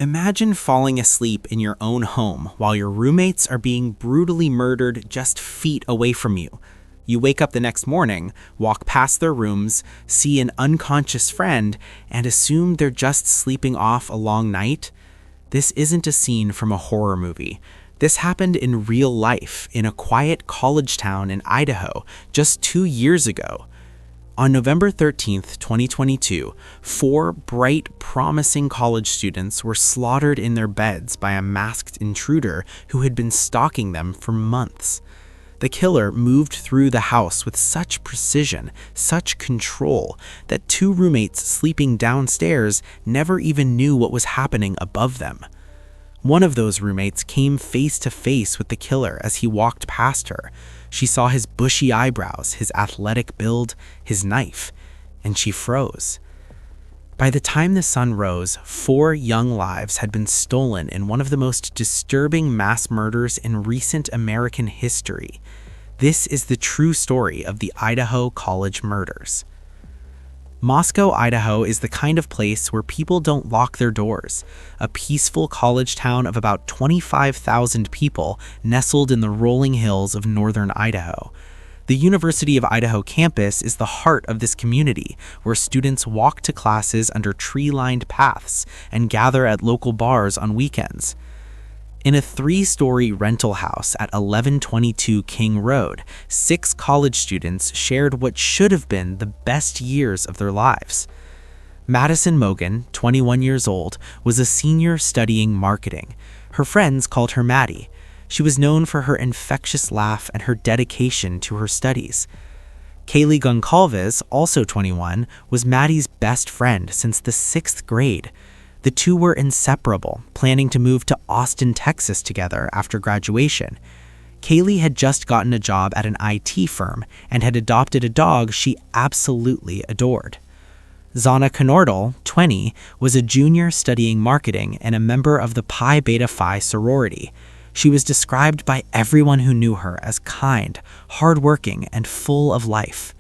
Imagine falling asleep in your own home while your roommates are being brutally murdered just feet away from you. You wake up the next morning, walk past their rooms, see an unconscious friend, and assume they're just sleeping off a long night. This isn't a scene from a horror movie. This happened in real life in a quiet college town in Idaho just 2 years ago. On November 13th, 2022, 4 bright, promising college students were slaughtered in their beds by a masked intruder who had been stalking them for months. The killer moved through the house with such precision, such control, that 2 roommates sleeping downstairs never even knew what was happening above them. One of those roommates came face to face with the killer as he walked past her. She saw his bushy eyebrows, his athletic build, his knife, and she froze. By the time the sun rose, 4 young lives had been stolen in one of the most disturbing mass murders in recent American history. This is the true story of the Idaho College Murders. Moscow, Idaho is the kind of place where people don't lock their doors. A peaceful college town of about 25,000 people nestled in the rolling hills of northern Idaho. The University of Idaho campus is the heart of this community, where students walk to classes under tree-lined paths and gather at local bars on weekends. In a 3-story rental house at 1122 King Road, 6 college students shared what should have been the best years of their lives. Madison Mogan, 21 years old, was a senior studying marketing. Her friends called her Maddie. She was known for her infectious laugh and her dedication to her studies. Kaylee Goncalves, also 21, was Maddie's best friend since the 6th grade. The two were inseparable, planning to move to Austin, Texas together after graduation. Kaylee had just gotten a job at an IT firm and had adopted a dog she absolutely adored. Zana Knordel, 20, was a junior studying marketing and a member of the Pi Beta Phi sorority. She was described by everyone who knew her as kind, hardworking, and full of life.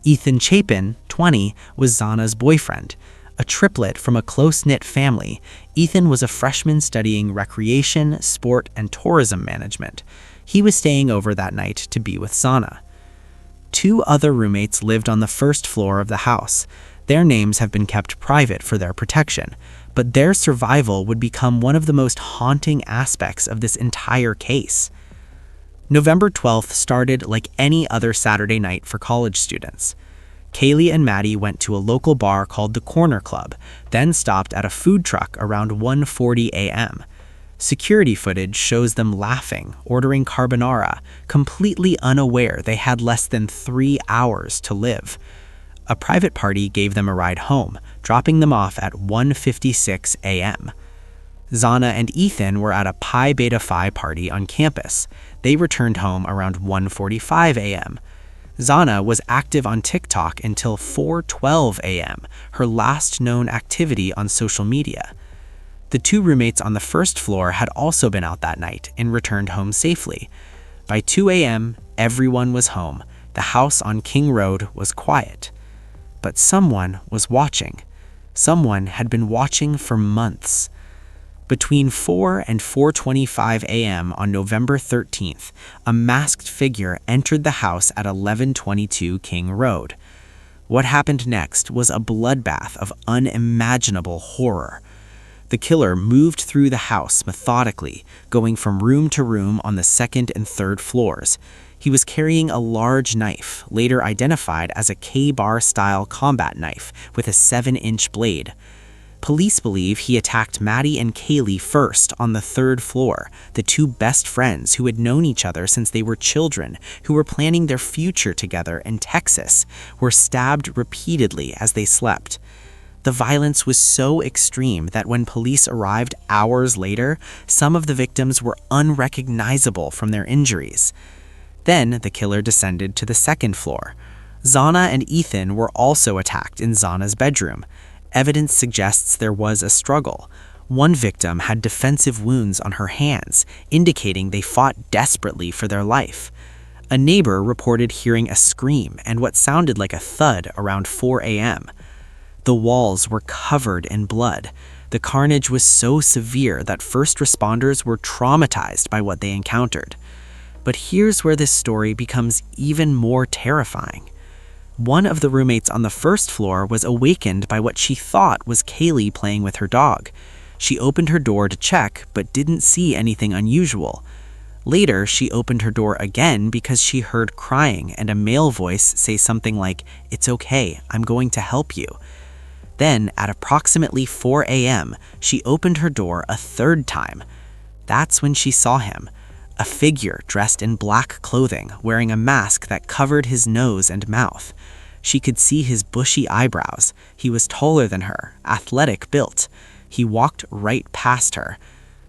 Ethan Chapin, 20, was Zana's boyfriend. A triplet from a close-knit family, Ethan was a freshman studying recreation, sport, and tourism management. He was staying over that night to be with Zana. 2 other roommates lived on the first floor of the house. Their names have been kept private for their protection, but their survival would become one of the most haunting aspects of this entire case. November 12th started like any other Saturday night for college students. Kaylee and Maddie went to a local bar called the Corner Club, then stopped at a food truck around 1:40 a.m. Security footage shows them laughing, ordering carbonara, completely unaware they had less than 3 hours to live. A private party gave them a ride home, dropping them off at 1:56 a.m. Zana and Ethan were at a Pi Beta Phi party on campus. They returned home around 1:45 a.m. Zana was active on TikTok until 4:12 a.m., her last known activity on social media. The 2 roommates on the first floor had also been out that night and returned home safely. By 2 a.m., everyone was home. The house on King Road was quiet. But someone was watching. Someone had been watching for months. Between 4 and 4:25 a.m. on November 13th, a masked figure entered the house at 1122 King Road. What happened next was a bloodbath of unimaginable horror. The killer moved through the house methodically, going from room to room on the 2nd and 3rd floors. He was carrying a large knife, later identified as a K-bar-style combat knife with a 7-inch blade. Police believe he attacked Maddie and Kaylee first on the 3rd floor, the 2 best friends who had known each other since they were children, who were planning their future together in Texas, were stabbed repeatedly as they slept. The violence was so extreme that when police arrived hours later, some of the victims were unrecognizable from their injuries. Then the killer descended to the 2nd floor. Zana and Ethan were also attacked in Zana's bedroom. Evidence suggests there was a struggle. One victim had defensive wounds on her hands, indicating they fought desperately for their life. A neighbor reported hearing a scream and what sounded like a thud around 4 a.m. The walls were covered in blood. The carnage was so severe that first responders were traumatized by what they encountered. But here's where this story becomes even more terrifying. One of the roommates on the first floor was awakened by what she thought was Kaylee playing with her dog. She opened her door to check, but didn't see anything unusual. Later, she opened her door again because she heard crying and a male voice say something like, "It's okay, I'm going to help you." Then, at approximately 4 a.m., she opened her door a third time. That's when she saw him, a figure dressed in black clothing, wearing a mask that covered his nose and mouth. She could see his bushy eyebrows. He was taller than her, athletic built. He walked right past her.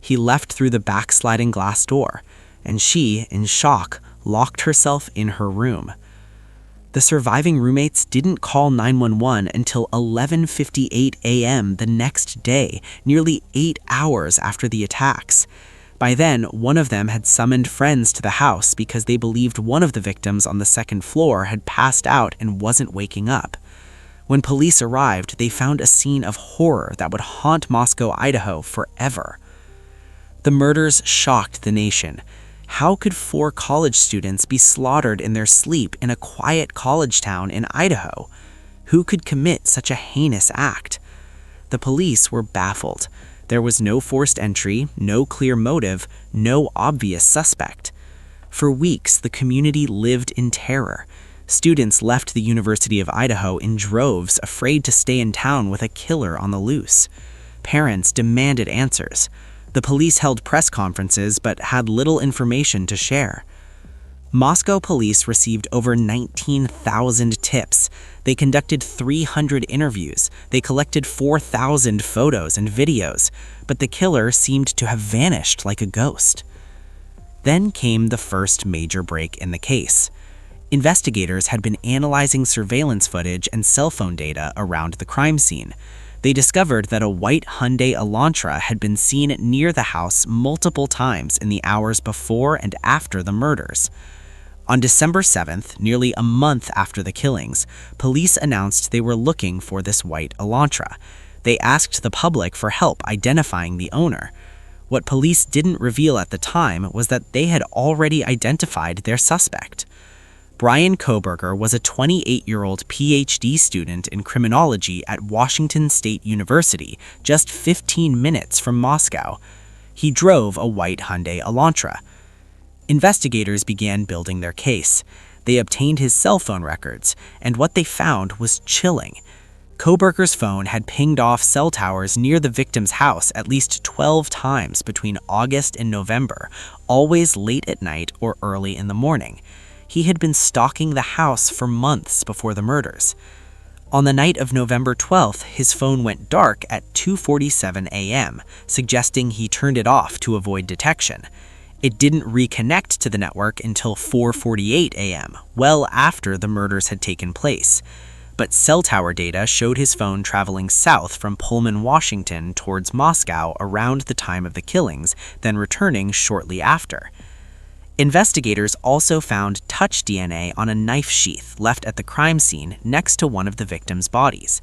He left through the backsliding glass door, and she, in shock, locked herself in her room. The surviving roommates didn't call 911 until 11:58 a.m. the next day, nearly 8 hours after the attacks. By then, one of them had summoned friends to the house because they believed one of the victims on the second floor had passed out and wasn't waking up. When police arrived, they found a scene of horror that would haunt Moscow, Idaho forever. The murders shocked the nation. How could 4 college students be slaughtered in their sleep in a quiet college town in Idaho? Who could commit such a heinous act? The police were baffled. There was no forced entry, no clear motive, no obvious suspect. For weeks, the community lived in terror. Students left the University of Idaho in droves, afraid to stay in town with a killer on the loose. Parents demanded answers. The police held press conferences but had little information to share. Moscow police received over 19,000 tips. They conducted 300 interviews. They collected 4,000 photos and videos, but the killer seemed to have vanished like a ghost. Then came the first major break in the case. Investigators had been analyzing surveillance footage and cell phone data around the crime scene. They discovered that a white Hyundai Elantra had been seen near the house multiple times in the hours before and after the murders. On December 7th, nearly a month after the killings, police announced they were looking for this white Elantra. They asked the public for help identifying the owner. What police didn't reveal at the time was that they had already identified their suspect. Bryan Kohberger was a 28-year-old PhD student in criminology at Washington State University, just 15 minutes from Moscow. He drove a white Hyundai Elantra. Investigators began building their case. They obtained his cell phone records, and what they found was chilling. Kohberger's phone had pinged off cell towers near the victim's house at least 12 times between August and November, always late at night or early in the morning. He had been stalking the house for months before the murders. On the night of November 12th, his phone went dark at 2:47 a.m., suggesting he turned it off to avoid detection. It didn't reconnect to the network until 4:48 a.m., well after the murders had taken place. But cell tower data showed his phone traveling south from Pullman, Washington towards Moscow around the time of the killings, then returning shortly after. Investigators also found touch DNA on a knife sheath left at the crime scene next to one of the victims' bodies.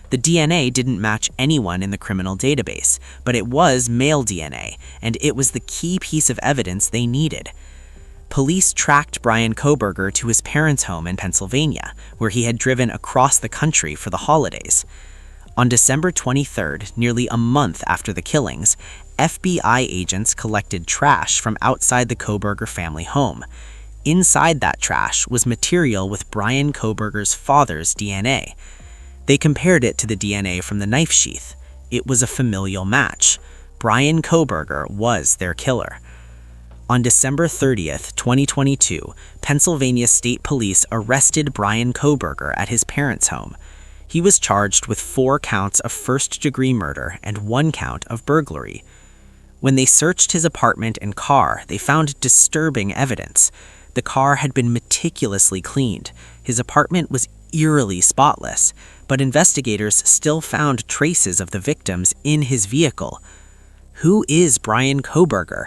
The DNA didn't match anyone in the criminal database, but it was male DNA, and it was the key piece of evidence they needed. Police tracked Bryan Kohberger to his parents' home in Pennsylvania, where he had driven across the country for the holidays. On December 23rd, nearly a month after the killings, FBI agents collected trash from outside the Kohberger family home. Inside that trash was material with Bryan Kohberger's father's DNA. They compared it to the DNA from the knife sheath. It was a familial match. Bryan Kohberger was their killer. On December 30th, 2022, Pennsylvania State Police arrested Bryan Kohberger at his parents' home. He was charged with 4 counts of first-degree murder and 1 count of burglary. When they searched his apartment and car, they found disturbing evidence. The car had been meticulously cleaned. His apartment was eerily spotless, but investigators still found traces of the victims in his vehicle. Who is Bryan Kohberger?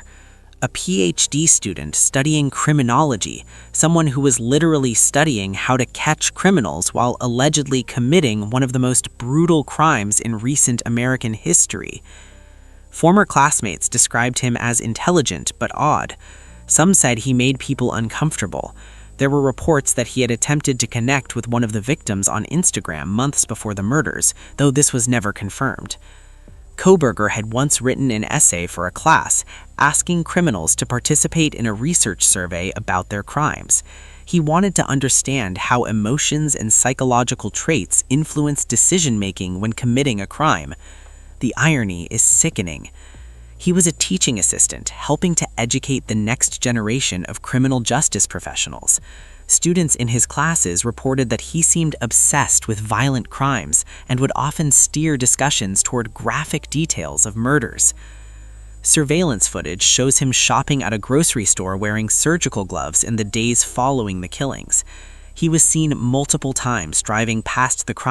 a PhD student studying criminology, someone who was literally studying how to catch criminals while allegedly committing one of the most brutal crimes in recent American history. Former classmates described him as intelligent but odd. Some said he made people uncomfortable. There were reports that he had attempted to connect with one of the victims on Instagram months before the murders, though this was never confirmed. Kohberger had once written an essay for a class, asking criminals to participate in a research survey about their crimes. He wanted to understand how emotions and psychological traits influence decision-making when committing a crime. The irony is sickening. He was a teaching assistant, helping to educate the next generation of criminal justice professionals. Students in his classes reported that he seemed obsessed with violent crimes and would often steer discussions toward graphic details of murders. Surveillance footage shows him shopping at a grocery store wearing surgical gloves in the days following the killings. He was seen multiple times driving past the crime